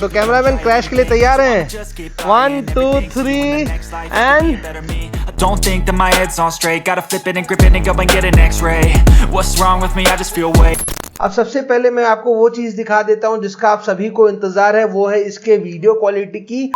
तो cameraman crash के लिए तैयार हैं? 1 2 3 and Don't think that my head's on straight. Gotta flip it and grip it and go and get an x-ray. What's wrong with me? I just feel weight. अब सबसे पहले मैं आपको वो चीज दिखा देता हूं जिसका आप सभी को इंतजार है, वो है इसके वीडियो क्वालिटी की।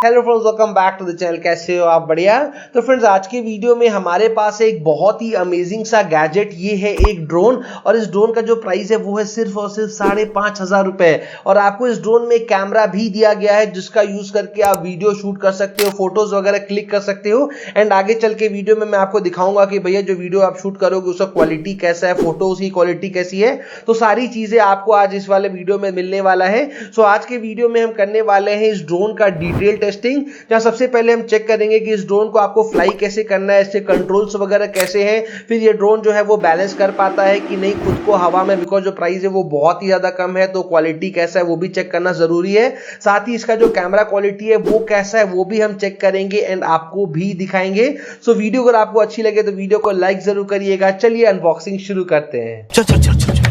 Hello friends, welcome back to the channel. कैसे हो आप? बढ़िया। तो फ्रेंड्स, आज के वीडियो में हमारे पास एक बहुत ही अमेजिंग सा गैजेट, ये है एक ड्रोन। और इस ड्रोन का जो प्राइस है वो है सिर्फ और सिर्फ 5,500 रुपए। और आपको इस ड्रोन में कैमरा भी दिया गया है जिसका यूज करके आप वीडियो शूट कर सकते हो, फोटोज वगैरह क्लिक कर सकते हो। एंड आगे चल के वीडियो में मैं आपको दिखाऊंगा कि भैया जो वीडियो आप शूट करोगे उसका क्वालिटी कैसा है, फोटोज की क्वालिटी कैसी है। तो सारी चीजें आपको आज इस वाले वीडियो में मिलने वाला है। सो आज के वीडियो में हम करने वाले हैं इस ड्रोन का डिटेल टेस्टिंग, जहां सबसे पहले हम चेक करेंगे कि इस ड्रोन को आपको फ्लाई कैसे करना है, इसके कंट्रोल्स वगैरह कैसे हैं, फिर ये ड्रोन जो है वो बैलेंस कर पाता है कि नहीं खुद को हवा में, बिकॉज जो प्राइस है वो बहुत ही ज्यादा कम है, तो क्वालिटी कैसा है वो भी चेक करना जरूरी है। साथ ही इसका जो कैमरा क्वालिटी है वो कैसा है वो भी हम चेक करेंगे एंड आपको भी दिखाएंगे। सो वीडियो अगर आपको अच्छी लगे तो वीडियो को लाइक जरूर करिएगा। चलिए अनबॉक्सिंग शुरू करते हैं। चल।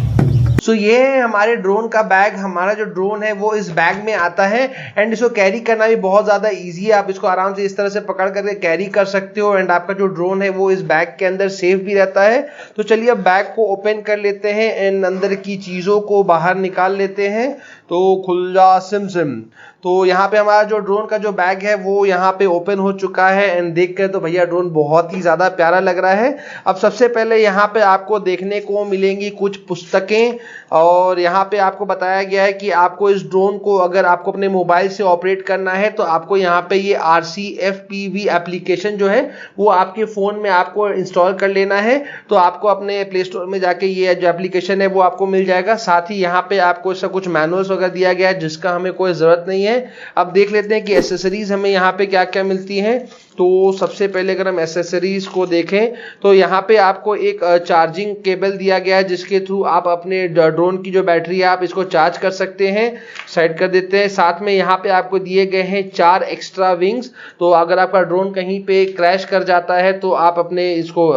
सो ये है हमारे ड्रोन का बैग। हमारा जो ड्रोन है वो इस बैग में आता है एंड इसको कैरी करना भी बहुत ज़्यादा इजी है। आप इसको आराम से इस तरह से पकड़ करके कैरी कर सकते हो एंड आपका जो ड्रोन है वो इस बैग के अंदर सेफ भी रहता है। तो चलिए अब बैग को ओपन कर लेते हैं एंड अंदर की चीज़ों को बाहर निकाल लेते हैं। तो खुल जा सिम सिम। तो यहाँ पे हमारा जो ड्रोन का जो बैग है वो यहाँ पे ओपन हो चुका है एंड देख कर तो भैया ड्रोन बहुत ही ज़्यादा प्यारा लग रहा है। अब सबसे पहले यहाँ पे आपको देखने को मिलेंगी कुछ पुस्तकें और यहाँ पे आपको बताया गया है कि आपको इस ड्रोन को अगर आपको अपने मोबाइल से ऑपरेट करना है तो आपको यहाँ पे ये RCFPV एप्लीकेशन जो है वो आपके फ़ोन में आपको इंस्टॉल कर लेना है। तो आपको अपने प्ले स्टोर में जाके ये जो एप्लीकेशन है वो आपको मिल जाएगा। साथ ही यहाँ पे आपको इसका कुछ मैनुअल्स वगैरह दिया गया है जिसका हमें कोई ज़रूरत नहीं है। अब देख लेते हैं कि एसेसरीज हमें यहाँ पे क्या क्या मिलती हैं। तो सबसे पहले अगर हम एसेसरीज को देखें तो यहाँ पे आपको एक चार्जिंग केबल दिया गया है जिसके थ्रू आप अपने ड्रोन की जो बैटरी है आप इसको चार्ज कर सकते हैं। साइड कर देते हैं। साथ में यहाँ पे आपको दिए गए हैं 4 एक्स्ट्रा विंग्स। तो अगर आपका ड्रोन कहीं पे क्रैश कर जाता है तो आप अपने इसको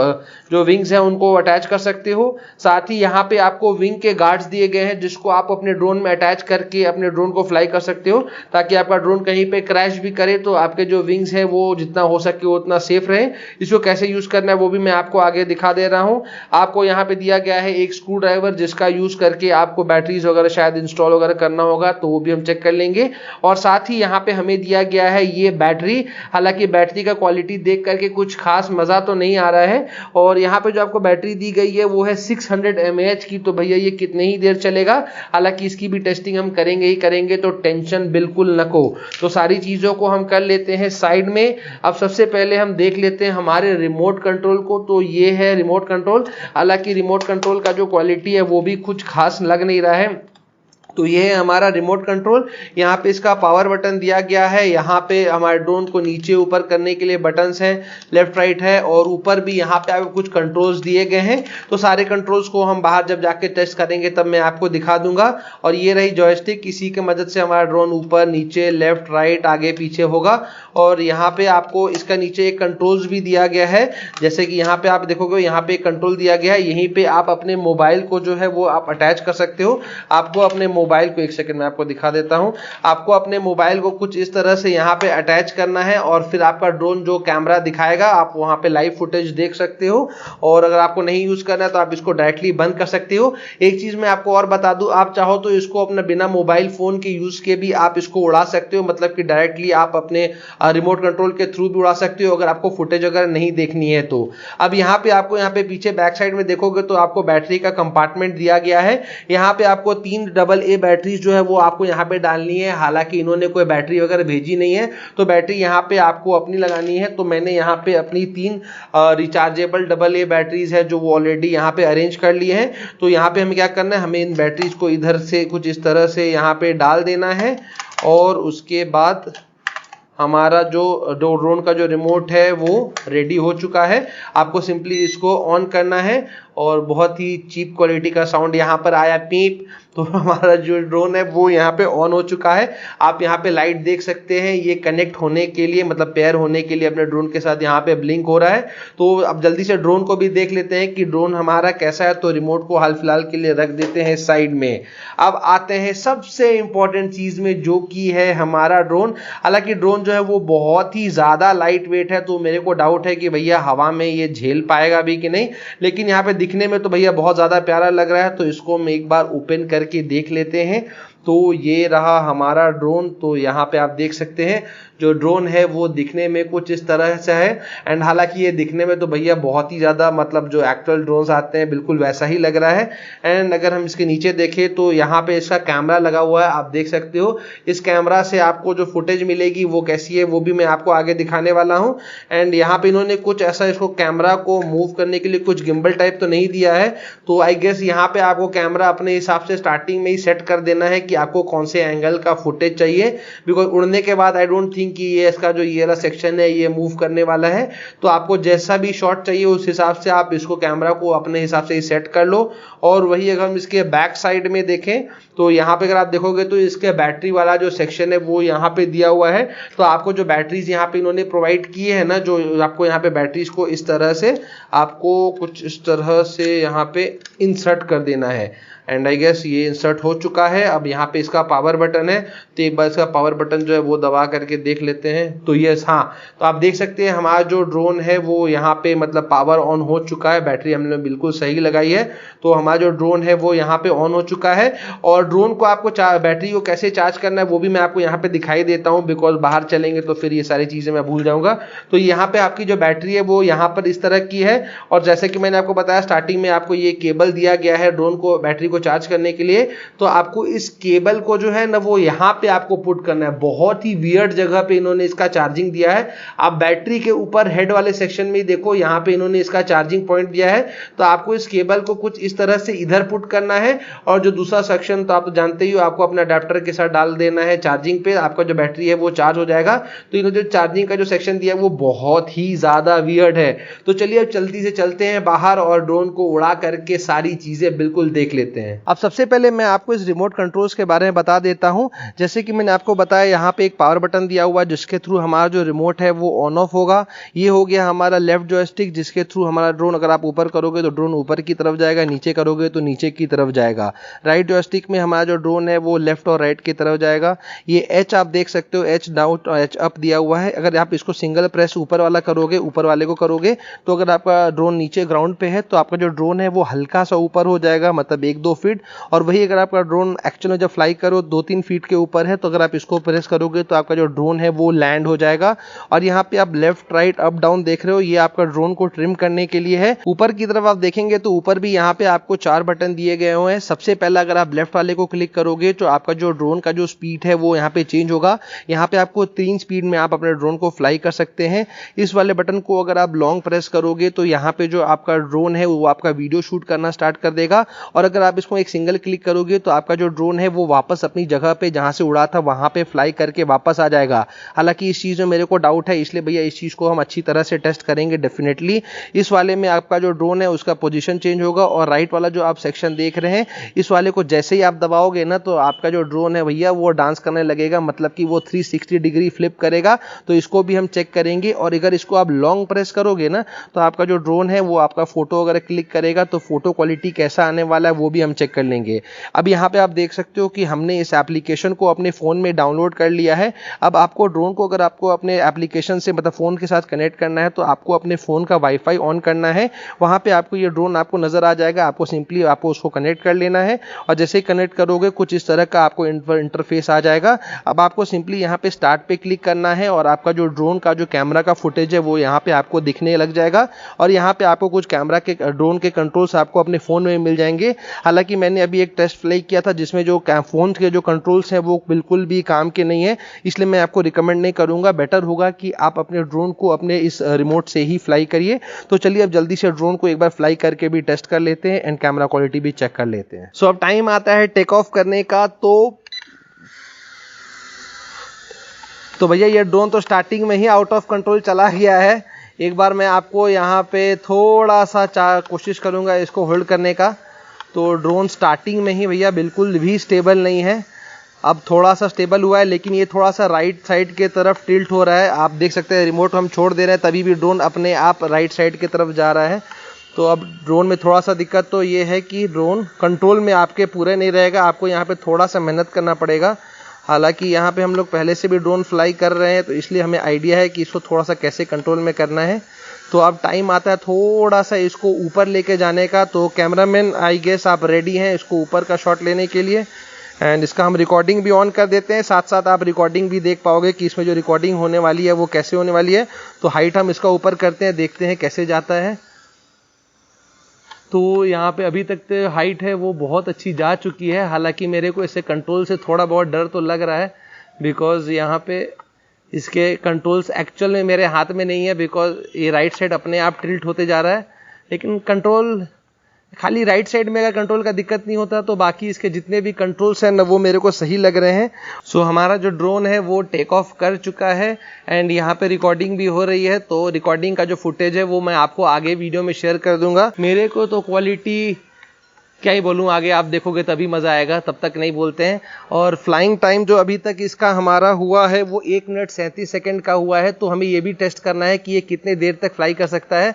जो विंग्स हैं उनको अटैच कर सकते हो। साथ ही यहाँ पे आपको विंग के गार्ड्स दिए गए हैं जिसको आप अपने ड्रोन में अटैच करके अपने ड्रोन को फ्लाई कर सकते हो, ताकि आपका ड्रोन कहीं पे क्रैश भी करे तो आपके जो विंग्स हैं वो जितना हो सके उतना सेफ रहे। इसको कैसे यूज करना है वो भी मैं आपको आगे दिखा दे रहा हूं। आपको यहाँ पे दिया गया है एक स्क्रू ड्राइवर जिसका यूज करके आपको बैटरीज वगैरह शायद इंस्टॉल वगैरह करना होगा, तो वो भी हम चेक कर लेंगे। और साथ ही यहाँ पे हमें दिया गया है ये बैटरी। हालांकि बैटरी का क्वालिटी देख करके कुछ खास मजा तो नहीं आ रहा है। और यहाँ पे जो आपको बैटरी दी गई है वो है 600 mAh की। तो भैया ये कितनी ही देर चलेगा, हालांकि इसकी भी टेस्टिंग हम करेंगे ही करेंगे, तो टेंशन बिल्कुल न को। तो सारी चीजों को हम कर लेते हैं साइड में। अब सबसे पहले हम देख लेते हैं हमारे रिमोट कंट्रोल को। तो ये है रिमोट कंट्रोल। हालांकि रिमोट कंट्रोल का जो क्वालिटी है वो भी कुछ खास लग नहीं रहा है। तो ये है हमारा रिमोट कंट्रोल। यहाँ पे इसका पावर बटन दिया गया है। यहाँ पे हमारे ड्रोन को नीचे ऊपर करने के लिए बटन्स हैं, लेफ्ट राइट है, और ऊपर भी यहाँ पे आपको कुछ कंट्रोल्स दिए गए हैं। तो सारे कंट्रोल्स को हम बाहर जब जाके टेस्ट करेंगे तब मैं आपको दिखा दूंगा। और ये रही जॉयस्टिक, इसी की मदद से हमारा ड्रोन ऊपर नीचे लेफ्ट राइट आगे पीछे होगा। और यहाँ पे आपको इसका नीचे एक कंट्रोल्स भी दिया गया है, जैसे कि यहाँ पे आप देखोगे यहाँ पे एक कंट्रोल दिया गया है। यहीं पे आप अपने मोबाइल को जो है वो आप अटैच कर सकते हो। आपको अपने मोबाइल को, एक सेकंड में आपको दिखा देता हूं, आपको अपने मोबाइल को कुछ इस तरह से यहाँ पे अटैच करना है और फिर आपका ड्रोन जो कैमरा दिखाएगा आप वहां पे लाइव फुटेज देख सकते हो। और अगर आपको नहीं यूज करना है तो आप इसको डायरेक्टली बंद कर सकते हो। एक चीज मैं आपको और बता दूं, आप चाहो तो इसको अपना बिना मोबाइल फोन के यूज के भी आप इसको उड़ा सकते हो, मतलब कि डायरेक्टली आप अपने रिमोट कंट्रोल के थ्रू भी उड़ा सकते हो अगर आपको फुटेज अगर नहीं देखनी है तो। अब यहाँ पे आपको यहाँ पे पीछे बैक साइड में देखोगे तो आपको बैटरी का कंपार्टमेंट दिया गया है। यहाँ पे आपको 3 AA बैटरी जो है वो आपको यहाँ पे डालनी है। हालांकि इन्होंने कोई बैटरी वगैरह भेजी नहीं है, तो बैटरी यहाँ पे आपको अपनी लगानी है। तो मैंने यहाँ पे अपनी 3 रिचार्जेबल AA बैटरीज है जो वो ऑलरेडी यहाँ पे अरेंज कर लिए हैं। तो यहाँ पे हमें क्या करना है, हमें इन बैटरीज को इधर से कुछ इस तरह से यहाँ पे डाल देना है। और उसके बाद हमारा जो ड्रोन का जो रिमोट है वो रेडी हो चुका है। आपको सिंपली इसको ऑन करना है और बहुत ही चीप क्वालिटी का साउंड यहाँ पर आया, पीप। तो हमारा जो ड्रोन है वो यहाँ पे ऑन हो चुका है। आप यहाँ पे लाइट देख सकते हैं, ये कनेक्ट होने के लिए मतलब पेयर होने के लिए अपने ड्रोन के साथ यहाँ पे ब्लिंक हो रहा है। तो अब जल्दी से ड्रोन को भी देख लेते हैं कि ड्रोन हमारा कैसा है। तो रिमोट को हाल फिलहाल के लिए रख देते हैं साइड में। अब आते हैं सबसे इंपॉर्टेंट चीज में, जो कि है हमारा ड्रोन। हालांकि ड्रोन जो है वो बहुत ही ज्यादा लाइट वेट है, तो मेरे को डाउट है कि भैया हवा में ये झेल पाएगा भी कि नहीं, लेकिन यहाँ पे दिखने में तो भैया बहुत ज्यादा प्यारा लग रहा है। तो इसको हम एक बार ओपन करके देख लेते हैं। तो ये रहा हमारा ड्रोन। तो यहाँ पे आप देख सकते हैं जो ड्रोन है वो दिखने में कुछ इस तरह से है। एंड हालांकि ये दिखने में तो भैया बहुत ही ज़्यादा मतलब जो एक्चुअल ड्रोन्स आते हैं बिल्कुल वैसा ही लग रहा है। एंड अगर हम इसके नीचे देखें तो यहाँ पे इसका कैमरा लगा हुआ है, आप देख सकते हो। इस कैमरा से आपको जो फुटेज मिलेगी वो कैसी है वो भी मैं आपको आगे दिखाने वाला हूँ। एंड यहाँ पे इन्होंने कुछ ऐसा इसको कैमरा को मूव करने के लिए कुछ गिम्बल टाइप तो नहीं दिया है। तो आई गेस यहाँ पे आपको कैमरा अपने हिसाब से स्टार्टिंग में ही सेट कर देना है कि आपको कौन से एंगल का फुटेज चाहिए। बिकॉज उड़ने के बाद आई डोंट थिंक कि ये इसका जो ये वाला सेक्शन है ये मूव करने वाला है। तो आपको जैसा भी शॉट चाहिए उस हिसाब से आप इसको कैमरा को अपने हिसाब से ही सेट कर लो। और वही अगर हम इसके बैक साइड में देखें तो यहाँ पे अगर आप देखोगे तो इसके बैटरी वाला जो सेक्शन है वो यहाँ पे दिया हुआ है। तो आपको जो बैटरीज यहाँ पे इन्होंने प्रोवाइड की है ना, जो आपको यहाँ पे बैटरीज को इस तरह से आपको कुछ इस तरह से यहाँ पे इंसर्ट कर देना है। एंड आई गेस ये इंसर्ट हो चुका है। अब यहाँ पे इसका पावर बटन है, तो एक बार इसका पावर बटन जो है वो दबा करके देख लेते हैं। तो यस, हाँ, तो आप देख सकते हैं हमारा जो ड्रोन है वो यहाँ पे मतलब पावर ऑन हो चुका है। बैटरी हमने बिल्कुल सही लगाई है। तो हमारा जो ड्रोन है वो यहाँ पे ऑन हो चुका है। और ड्रोन को आपको बैटरी को कैसे चार्ज करना है वो भी मैं आपको यहाँ पे दिखाई देता हूँ, बिकॉज बाहर चलेंगे तो फिर ये सारी चीज़ें मैं भूल जाऊँगा। तो यहाँ पे आपकी जो बैटरी है वो यहाँ पर इस तरह की है। और जैसे कि मैंने आपको बताया स्टार्टिंग में, आपको ये केबल दिया गया है ड्रोन को बैटरी को चार्ज करने के लिए। तो आपको इस केबल को जो है ना वो यहाँ पे आपको पुट करना है। बहुत ही वियर्ड जगह पे इन्होंने इसका चार्जिंग दिया है। आप बैटरी के ऊपर हेड वाले सेक्शन में देखो, यहाँ पे इन्होंने इसका चार्जिंग पॉइंट दिया है। तो आपको इस केबल को कुछ इस तरह से इधर पुट करना है। और जो दूसरा सेक्शन तो आप तो जानते ही हो, आपको अपना अडेप्टर के साथ डाल देना है चार्जिंग पे, आपका जो बैटरी है वो चार्ज हो जाएगा। तो इन्होंने जो चार्जिंग का जो सेक्शन दिया है वो बहुत ही ज्यादा वियर्ड है। तो चलिए अब जल्दी से चलते हैं बाहर और ड्रोन को उड़ा करके सारी चीजें बिल्कुल देख लेते हैं। अब सबसे पहले मैं आपको इस रिमोट कंट्रोल्स के बारे में बता देता हूं। जैसे कि मैंने आपको बताया यहाँ पे एक पावर बटन दिया हुआ है जिसके थ्रू हमारा जो रिमोट है वो ऑन ऑफ होगा। ये हो गया हमारा लेफ्ट जॉयस्टिक, जिसके थ्रू हमारा ड्रोन, अगर आप ऊपर करोगे तो ड्रोन ऊपर की तरफ जाएगा, नीचे करोगे तो नीचे की तरफ जाएगा। राइट जॉयस्टिक में हमारा जो ड्रोन है वो लेफ्ट और राइट की तरफ जाएगा। ये एच आप देख सकते हो, एच डाउन और एच अप दिया हुआ है। अगर आप इसको सिंगल प्रेस ऊपर वाला करोगे, ऊपर वाले को करोगे, तो अगर आपका ड्रोन नीचे ग्राउंड पे है तो आपका जो ड्रोन है वो हल्का सा ऊपर हो जाएगा, मतलब 1-2 फीट। और वही अगर आपका ड्रोन एक्चुअल में जब फ्लाई करो 2-3 फीट के ऊपर है, तो अगर आप इसको प्रेस करोगे तो आपका जो ड्रोन है वो लैंड हो जाएगा। और यहाँ पे आप लेफ्ट राइट अप डाउन देख रहे हो, ये आपका ड्रोन को ट्रिम करने के लिए है। ऊपर की तरफ आप देखेंगे तो ऊपर भी यहाँ पे आपको 4 बटन दिए गए हुए हैं। सबसे पहला अगर आप लेफ्ट वाले को क्लिक करोगे तो आपका जो ड्रोन का जो स्पीड है वो यहाँ पे चेंज होगा। यहाँ पे आपको 3 स्पीड में आप अपने ड्रोन को फ्लाई कर सकते हैं। इस वाले बटन को अगर आप लॉन्ग प्रेस करोगे तो यहाँ पे जो आपका ड्रोन है वो आपका वीडियो शूट करना स्टार्ट कर देगा। और अगर आप इसको एक सिंगल क्लिक करोगे तो आपका जो ड्रोन है वो वापस अपनी जगह पे जहां से उड़ा था वहां पे फ्लाई करके वापस आ जाएगा। हालांकि इस चीज में मेरे को डाउट है, इसलिए भैया इस चीज को हम अच्छी तरह से टेस्ट करेंगे डेफिनेटली। इस वाले में आपका जो ड्रोन है उसका पोजीशन चेंज होगा। और राइट वाला जो आप सेक्शन देख रहे हैं, इस वाले को जैसे ही आप दबाओगे ना तो आपका जो ड्रोन है भैया वो डांस करने लगेगा, मतलब कि वो 360 डिग्री फ्लिप करेगा। तो इसको भी हम चेक करेंगे। और अगर इसको आप लॉन्ग प्रेस करोगे ना तो आपका जो ड्रोन है वो आपका फोटो अगर क्लिक करेगा तो फोटो क्वालिटी कैसा आने वाला है वो भी हम चेक कर लेंगे। अब यहाँ पे आप देख सकते हो कि हमने इस एप्लीकेशन को अपने फोन में डाउनलोड कर लिया है। अब आपको ड्रोन को अगर आपको अपने एप्लीकेशन से मतलब फोन के साथ कनेक्ट करना है तो आपको अपने फोन का वाईफाई ऑन करना है। वहां पे आपको ये ड्रोन आपको नजर आ जाएगा। आपको सिंपली आपको उसको कनेक्ट कर लेना है और जैसे ही कनेक्ट करोगे कुछ इस तरह का आपको इंटरफेस आ जाएगा। अब आपको सिंपली यहाँ पे स्टार्ट पे क्लिक करना है और आपका जो ड्रोन का जो कैमरा का फुटेज है वो यहाँ पे आपको दिखने लग जाएगा। और यहाँ पे आपको कुछ कैमरा के ड्रोन के कंट्रोल्स आपको अपने फोन में मिल जाएंगे। हालांकि मैंने अभी एक टेस्ट फ्लाई किया था जिसमें जो फोन के जो कंट्रोल्स हैं वो बिल्कुल भी काम के नहीं है, इसलिए मैं आपको रिकमेंड नहीं करूंगा। बेटर होगा कि आप अपने ड्रोन को अपने इस रिमोट से ही फ्लाई करिए। तो चलिए अब जल्दी से ड्रोन को एक बार फ्लाई करके भी टेस्ट कर लेते हैं एंड कैमरा क्वालिटी भी चेक कर लेते हैं। सो अब टाइम आता है टेक ऑफ करने का। तो भैया ये ड्रोन तो स्टार्टिंग में ही आउट ऑफ कंट्रोल चला गया है। एक बार मैं आपको यहाँ पे थोड़ा सा कोशिश करूँगा इसको होल्ड करने का। तो ड्रोन स्टार्टिंग में ही भैया बिल्कुल भी स्टेबल नहीं है, अब थोड़ा सा स्टेबल हुआ है, लेकिन ये थोड़ा सा राइट साइड के तरफ टिल्ट हो रहा है। आप देख सकते हैं रिमोट हम छोड़ दे रहे हैं तभी भी ड्रोन अपने आप राइट साइड की तरफ जा रहा है। तो अब ड्रोन में थोड़ा सा दिक्कत तो ये है कि ड्रोन कंट्रोल में आपके पूरे नहीं रहेगा, आपको यहाँ पे थोड़ा सा मेहनत करना पड़ेगा। हालांकि यहाँ पे हम लोग पहले से भी ड्रोन फ्लाई कर रहे हैं तो इसलिए हमें आइडिया है कि इसको थोड़ा सा कैसे कंट्रोल में करना है। तो अब टाइम आता है थोड़ा सा इसको ऊपर लेके जाने का। तो कैमरामैन आई गेस आप रेडी हैं इसको ऊपर का शॉट लेने के लिए। एंड इसका हम रिकॉर्डिंग भी ऑन कर देते हैं, साथ साथ आप रिकॉर्डिंग भी देख पाओगे कि इसमें जो रिकॉर्डिंग होने वाली है वो कैसे होने वाली है। तो हाइट हम इसका ऊपर करते हैं, देखते हैं कैसे जाता है। तो यहाँ पे अभी तक तो हाइट है वो बहुत अच्छी जा चुकी है। हालांकि मेरे को इससे कंट्रोल से थोड़ा बहुत डर तो लग रहा है, बिकॉज यहाँ पे इसके कंट्रोल्स एक्चुअल में मेरे हाथ में नहीं है, बिकॉज ये राइट साइड अपने आप टिल्ट होते जा रहा है। लेकिन कंट्रोल खाली राइट साइड में अगर कंट्रोल का दिक्कत नहीं होता तो बाकी इसके जितने भी कंट्रोल्स हैं ना वो मेरे को सही लग रहे हैं। सो हमारा जो ड्रोन है वो टेक ऑफ कर चुका है एंड यहाँ पे रिकॉर्डिंग भी हो रही है। तो रिकॉर्डिंग का जो फुटेज है वो मैं आपको आगे वीडियो में शेयर कर दूंगा। मेरे को तो क्वालिटी क्या ही बोलूँ, आगे आप देखोगे तभी मज़ा आएगा, तब तक नहीं बोलते हैं। और फ्लाइंग टाइम जो अभी तक इसका हमारा हुआ है वो 1 मिनट 37 सेकेंड का हुआ है। तो हमें ये भी टेस्ट करना है कि ये कितने देर तक फ्लाई कर सकता है।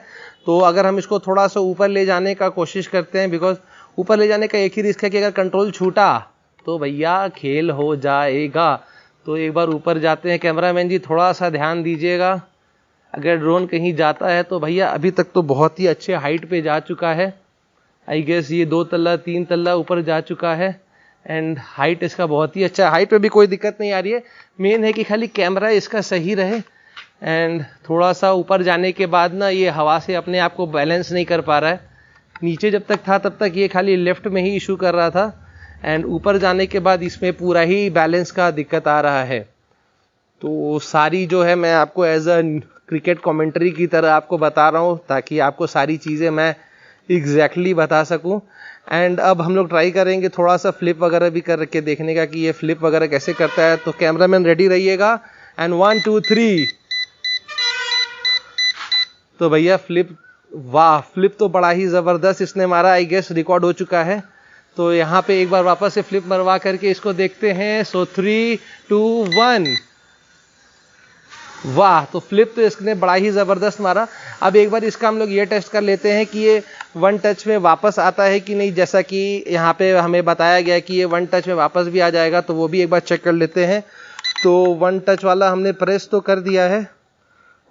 तो अगर हम इसको थोड़ा सा ऊपर ले जाने का कोशिश करते हैं, बिकॉज ऊपर ले जाने का एक ही रिस्क है कि अगर कंट्रोल छूटा तो भैया खेल हो जाएगा। तो एक बार ऊपर जाते हैं। कैमरामैन जी थोड़ा सा ध्यान दीजिएगा, अगर ड्रोन कहीं जाता है तो भैया अभी तक तो बहुत ही अच्छे हाइट पे जा चुका है। आई गेस ये 2 तल्ला 3 तल्ला ऊपर जा चुका है एंड हाइट इसका बहुत ही अच्छा है। हाइट पे भी कोई दिक्कत नहीं आ रही है, मेन है कि खाली कैमरा इसका सही रहे। एंड थोड़ा सा ऊपर जाने के बाद ना ये हवा से अपने आप को बैलेंस नहीं कर पा रहा है। नीचे जब तक था तब तक ये खाली लेफ्ट में ही इशू कर रहा था एंड ऊपर जाने के बाद इसमें पूरा ही बैलेंस का दिक्कत आ रहा है। तो सारी जो है मैं आपको एज अ क्रिकेट कमेंट्री की तरह आपको बता रहा हूँ ताकि आपको सारी चीज़ें मैं एग्जैक्टली बता सकूं। एंड अब हम लोग ट्राई करेंगे थोड़ा सा फ्लिप वगैरह भी करके देखने का कि ये फ्लिप वगैरह कैसे करता है। तो कैमरामैन रेडी रहिएगा एंड 1 2 3। तो भैया फ्लिप, वाह फ्लिप तो बड़ा ही ज़बरदस्त इसने मारा, आई गेस रिकॉर्ड हो चुका है। तो यहाँ पे एक बार वापस से फ्लिप मरवा करके इसको देखते हैं। सो 3 2 1, वाह। तो फ्लिप तो इसने बड़ा ही ज़बरदस्त मारा। अब एक बार इसका हम लोग ये टेस्ट कर लेते हैं कि ये 1 टच में वापस आता है कि नहीं। जैसा कि यहाँ पे हमें बताया गया कि ये 1 टच में वापस भी आ जाएगा, तो वो भी एक बार चेक कर लेते हैं। तो 1 टच वाला हमने प्रेस तो कर दिया है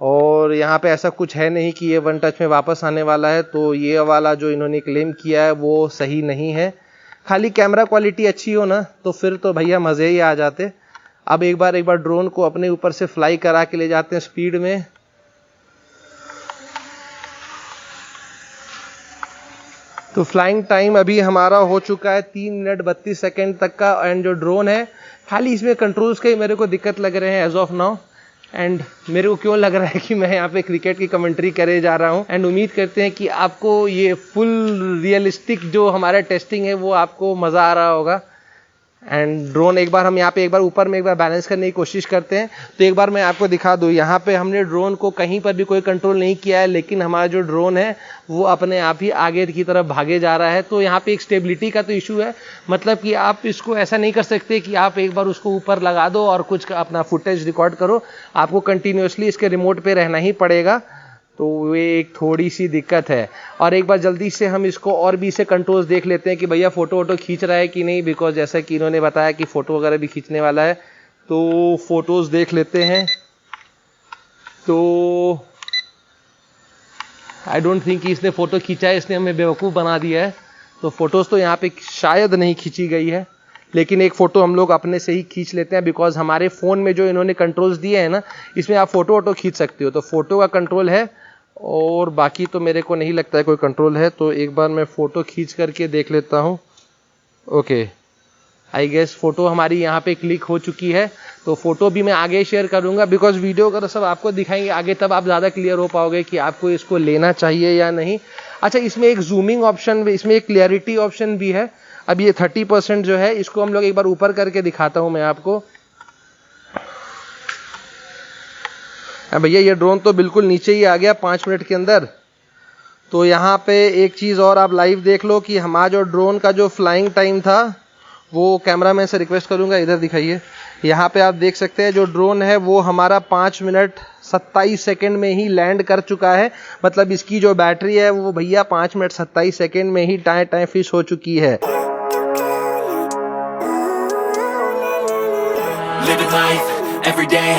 और यहाँ पे ऐसा कुछ है नहीं कि ये 1 टच में वापस आने वाला है। तो ये वाला जो इन्होंने क्लेम किया है वो सही नहीं है। खाली कैमरा क्वालिटी अच्छी हो ना तो फिर तो भैया मज़े ही आ जाते। अब एक बार ड्रोन को अपने ऊपर से फ्लाई करा के ले जाते हैं स्पीड में। तो फ्लाइंग टाइम अभी हमारा हो चुका है 3 मिनट 32 सेकेंड तक का। एंड जो ड्रोन है खाली इसमें कंट्रोल्स के मेरे को दिक्कत लग रहे हैं एज ऑफ नाउ। एंड मेरे को क्यों लग रहा है कि मैं यहाँ पे क्रिकेट की कमेंट्री करे जा रहा हूँ। एंड उम्मीद करते हैं कि आपको ये फुल रियलिस्टिक जो हमारा टेस्टिंग है वो आपको मज़ा आ रहा होगा। एंड ड्रोन एक बार हम यहाँ पे एक बार ऊपर में एक बार बैलेंस करने की कोशिश करते हैं। तो एक बार मैं आपको दिखा दूँ, यहाँ पे हमने ड्रोन को कहीं पर भी कोई कंट्रोल नहीं किया है, लेकिन हमारा जो ड्रोन है वो अपने आप ही आगे की तरफ भागे जा रहा है। तो यहाँ पे एक स्टेबिलिटी का तो इशू है, मतलब कि आप इसको ऐसा नहीं कर सकते कि आप एक बार उसको ऊपर लगा दो और कुछ अपना फुटेज रिकॉर्ड करो। आपको कंटिन्यूसली इसके रिमोट पे रहना ही पड़ेगा। तो वे एक थोड़ी सी दिक्कत है। और एक बार जल्दी से हम इसको और भी इसे कंट्रोल्स देख लेते हैं कि भैया फ़ोटो वोटो खींच रहा है कि नहीं, बिकॉज जैसा कि इन्होंने बताया कि फ़ोटो वगैरह भी खींचने वाला है। तो फ़ोटोज़ देख लेते हैं। तो आई डोंट थिंक कि इसने फ़ोटो खींचा है, इसने हमें बेवकूफ़ बना दिया है। तो फ़ोटोज़ तो यहाँ पे शायद नहीं खींची गई है, लेकिन एक फ़ोटो हम लोग अपने से ही खींच लेते हैं, बिकॉज हमारे फ़ोन में जो इन्होंने कंट्रोल्स दिए हैं ना, इसमें आप फ़ोटो वोटो खींच सकते हो। तो फ़ोटो का कंट्रोल है और बाकी तो मेरे को नहीं लगता है कोई कंट्रोल है। तो एक बार मैं फ़ोटो खींच करके देख लेता हूँ। ओके, आई गेस फ़ोटो हमारी यहाँ पे क्लिक हो चुकी है। तो फ़ोटो भी मैं आगे शेयर करूँगा, बिकॉज वीडियो अगर सब आपको दिखाएंगे आगे तब आप ज़्यादा क्लियर हो पाओगे कि आपको इसको लेना चाहिए या नहीं। अच्छा, इसमें एक जूमिंग ऑप्शन, इसमें एक क्लियरिटी ऑप्शन भी है। अब ये 30% जो है इसको हम लोग एक बार ऊपर करके दिखाता हूँ मैं आपको। भैया ये ड्रोन तो बिल्कुल नीचे ही आ गया 5 मिनट के अंदर। तो यहाँ पे एक चीज़ और आप लाइव देख लो कि हमारा जो ड्रोन का जो फ्लाइंग टाइम था वो कैमरामैन से रिक्वेस्ट करूँगा इधर दिखाइए। यहाँ पे आप देख सकते हैं जो ड्रोन है वो हमारा 5 मिनट 27 सेकेंड में ही लैंड कर चुका है। मतलब इसकी जो बैटरी है वो भैया 5 मिनट 27 सेकेंड में ही टाइम फिश हो चुकी है। Living life, every day,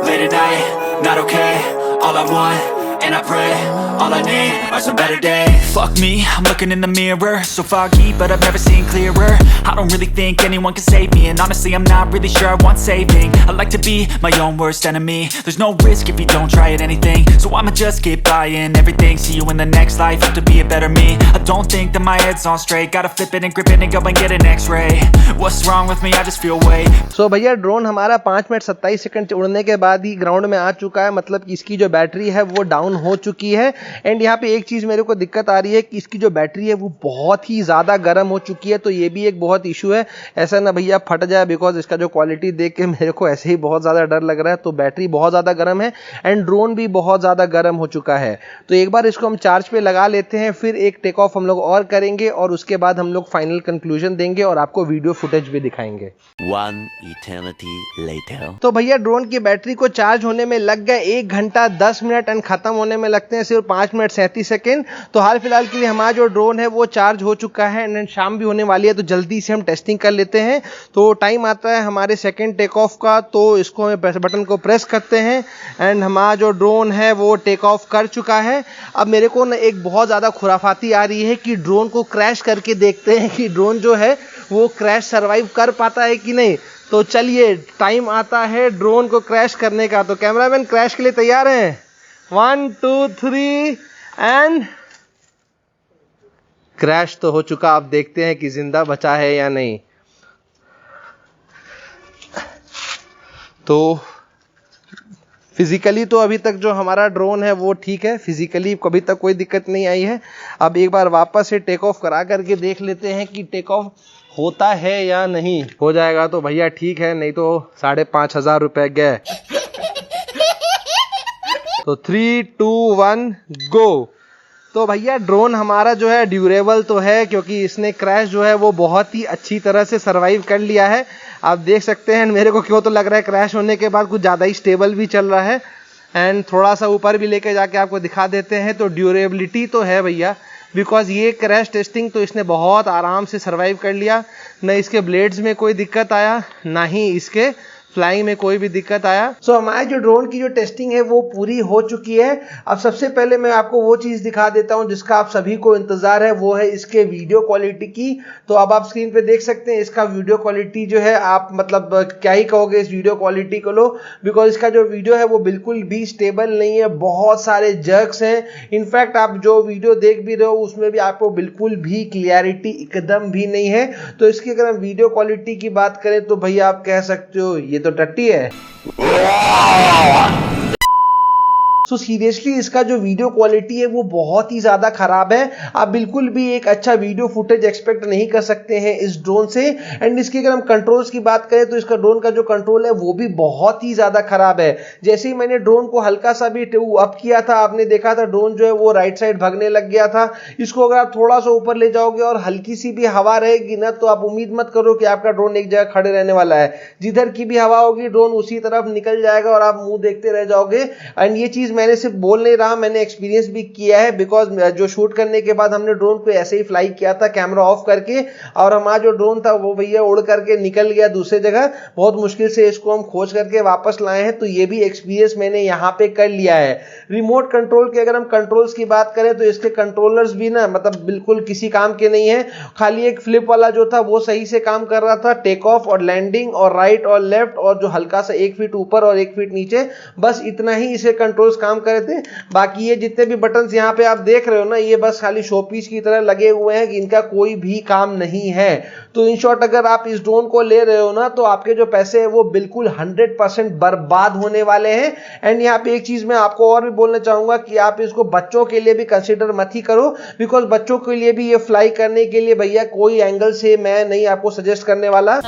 late at night, not okay. All I want, and I pray, all I need are some better days. Fuck me, I'm looking in the mirror, so foggy, but I've never seen clearer. I don't really think anyone can save me, and honestly I'm not really sure I want saving. I like to be my own worst enemy. There's no risk if you don't try at anything, so I'ma just keep buying everything. See you in the next life, have to be a better me. I don't think that my head's on straight, gotta flip it and grip it and go and get an x-ray. What's wrong with me, I just feel weight. So भैया drone हमारा 5 minute 27 second उड़ने के बाद ही ground में आ चुका है। मतलब कि इसकी जो बैटरी है वो डाउन हो चुकी है। एंड यहाँ पे एक चीज़ मेरे को दिक्कत आ रही है कि इसकी जो बैटरी है वो बहुत ही ज़्यादा गर्म हो चुकी है। तो ये भी एक बहुत इशू है, ऐसा ना भैया फट जाए, बिकॉज इसका जो क्वालिटी देख के मेरे को ऐसे ही बहुत ज़्यादा डर लग रहा है। तो बैटरी बहुत ज़्यादा गर्म है एंड ड्रोन भी बहुत ज़्यादा गर्म हो चुका है। तो एक बार इसको हम चार्ज पे लगा लेते हैं, फिर एक टेक ऑफ हम लोग और करेंगे और उसके बाद हम लोग फाइनल कंक्लूजन देंगे और आपको वीडियो फुटेज भी दिखाएंगे। 1 eternity later. तो भैया ड्रोन की बैटरी को चार्ज होने में लग गए 1 घंटा 10 मिनट एंड खत्म होने में लगते हैं सिर्फ 5 मिनट 37 सेकेंड। तो हाल फिलहाल के लिए हमारा जो ड्रोन है वो चार्ज हो चुका है एंड शाम भी होने वाली है, तो जल्दी से हम टेस्टिंग कर लेते हैं। तो टाइम आता है हमारे सेकेंड टेक ऑफ का, तो इसको हमें बटन को प्रेस करते हैं एंड हमारा जो ड्रोन है वो टेक ऑफ कर चुका है। अब मेरे को ना एक बहुत ज़्यादा खुराफाती आ रही है कि ड्रोन को क्रैश करके देखते हैं कि ड्रोन जो है वो क्रैश सर्वाइव कर पाता है कि नहीं। तो चलिए टाइम आता है ड्रोन को क्रैश करने का। तो कैमरामैन क्रैश के लिए तैयार हैं? 1 2 3 एंड क्रैश तो हो चुका। आप देखते हैं कि जिंदा बचा है या नहीं। तो फिजिकली तो अभी तक जो हमारा ड्रोन है वो ठीक है, फिजिकली कभी तक कोई दिक्कत नहीं आई है। अब एक बार वापस से टेक ऑफ करा करके देख लेते हैं कि टेक ऑफ होता है या नहीं। हो जाएगा तो भैया ठीक है, नहीं तो 5,500 रुपए गए। तो 3 2 1 गो। तो भैया ड्रोन हमारा जो है ड्यूरेबल तो है, क्योंकि इसने क्रैश जो है वो बहुत ही अच्छी तरह से सरवाइव कर लिया है। आप देख सकते हैं मेरे को क्यों तो लग रहा है क्रैश होने के बाद कुछ ज़्यादा ही स्टेबल भी चल रहा है। एंड थोड़ा सा ऊपर भी लेके जाके आपको दिखा देते हैं। तो ड्यूरेबिलिटी तो है भैया, बिकॉज ये क्रैश टेस्टिंग तो इसने बहुत आराम से सरवाइव कर लिया। न इसके ब्लेड्स में कोई दिक्कत आया, ना ही इसके फ्लाइंग में कोई भी दिक्कत आया। सो हमारे जो ड्रोन की जो टेस्टिंग है वो पूरी हो चुकी है। अब सबसे पहले मैं आपको वो चीज़ दिखा देता हूँ जिसका आप सभी को इंतज़ार है, वो है इसके वीडियो क्वालिटी की। तो अब आप स्क्रीन पे देख सकते हैं इसका वीडियो क्वालिटी जो है, आप मतलब क्या ही कहोगे इस वीडियो क्वालिटी को लो, बिकॉज इसका जो वीडियो है वो बिल्कुल भी स्टेबल नहीं है, बहुत सारे जर्क्स हैं। इनफैक्ट आप जो वीडियो देख भी रहे हो उसमें भी आपको बिल्कुल भी क्लियरिटी एकदम भी नहीं है। तो इसकी अगर हम वीडियो क्वालिटी की बात करें तो भैया आप कह सकते हो ये तो टट्टी है। तो सीरियसली इसका जो वीडियो क्वालिटी है वो बहुत ही ज़्यादा ख़राब है। आप बिल्कुल भी एक अच्छा वीडियो फुटेज एक्सपेक्ट नहीं कर सकते हैं इस ड्रोन से। एंड इसकी अगर हम कंट्रोल्स की बात करें तो इसका ड्रोन का जो कंट्रोल है वो भी बहुत ही ज़्यादा ख़राब है। जैसे ही मैंने ड्रोन को हल्का सा भी अप किया था, आपने देखा था ड्रोन जो है वो राइट साइड भागने लग गया था। इसको अगर आप थोड़ा सा ऊपर ले जाओगे और हल्की सी भी हवा रहेगी ना, तो आप उम्मीद मत करो कि आपका ड्रोन एक जगह खड़े रहने वाला है। जिधर की भी हवा होगी ड्रोन उसी तरफ निकल जाएगा और आप मुंह देखते रह जाओगे। एंड ये चीज़ मैंने सिर्फ बोल नहीं रहा, मैंने एक्सपीरियंस भी किया है, बिकॉज जो शूट करने के बाद हमने ड्रोन को ऐसे ही फ्लाई किया था कैमरा ऑफ करके, और हमारा जो ड्रोन था वो भैया उड़ करके निकल गया दूसरे जगह। बहुत मुश्किल से इसको हम खोज करके वापस लाए हैं। तो ये भी एक्सपीरियंस मैंने यहाँ पे कर लिया है। रिमोट कंट्रोल के अगर हम कंट्रोल्स की बात करें तो इसके कंट्रोलर्स भी ना मतलब बिल्कुल किसी काम के नहीं है। खाली एक फ्लिप वाला जो था वो सही से काम कर रहा था, टेक ऑफ और लैंडिंग और राइट और लेफ्ट और जो हल्का सा 1 फीट ऊपर और 1 फीट नीचे, बस इतना ही इसे कंट्रोल्स काम कर रहे थे। बाकी ये जितने भी बटन्स यहाँ पे आप देख रहे हो ना, ये बस खाली शोपीस की तरह लगे हुए हैं कि इनका कोई भी काम नहीं है। तो इन शॉर्ट अगर आप इस ड्रोन को ले रहे हो ना, तो आपके जो पैसे हैं वो बिल्कुल 100% बर्बाद होने वाले हैं। एंड यहाँ पे एक चीज मैं आपको और भी बोलना चाहूंगा कि आप इसको बच्चों के लिए भी कंसिडर मत ही करो, बिकॉज बच्चों के लिए भी ये फ्लाई करने के लिए भैया कोई एंगल से मैं नहीं आपको सजेस्ट करने वाला।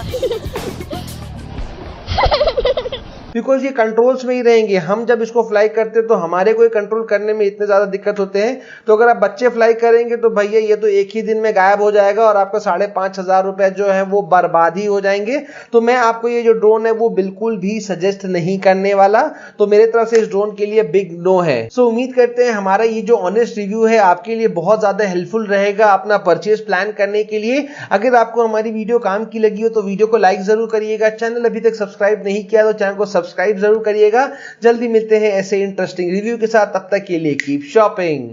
बिकॉज ये कंट्रोल्स में ही रहेंगे। हम जब इसको फ्लाई करते हैं तो हमारे को कंट्रोल करने में इतने ज्यादा दिक्कत होते हैं, तो अगर आप बच्चे फ्लाई करेंगे तो भैया ये तो एक ही दिन में गायब हो जाएगा और आपका 5,500 रुपए जो है वो बर्बाद ही हो जाएंगे। तो मैं आपको ये जो ड्रोन है वो बिल्कुल भी सजेस्ट नहीं करने वाला, तो मेरे तरफ से इस ड्रोन के लिए बिग नो है। सो उम्मीद करते हैं हमारा ये जो ऑनेस्ट रिव्यू है आपके लिए बहुत ज्यादा हेल्पफुल रहेगा अपना परचेज प्लान करने के लिए। अगर आपको हमारी वीडियो काम की लगी हो तो वीडियो को लाइक जरूर करिएगा, चैनल अभी तक सब्सक्राइब नहीं किया तो चैनल को सब्सक्राइब जरूर करिएगा। जल्दी मिलते हैं ऐसे इंटरेस्टिंग रिव्यू के साथ, तब तक के लिए कीप शॉपिंग।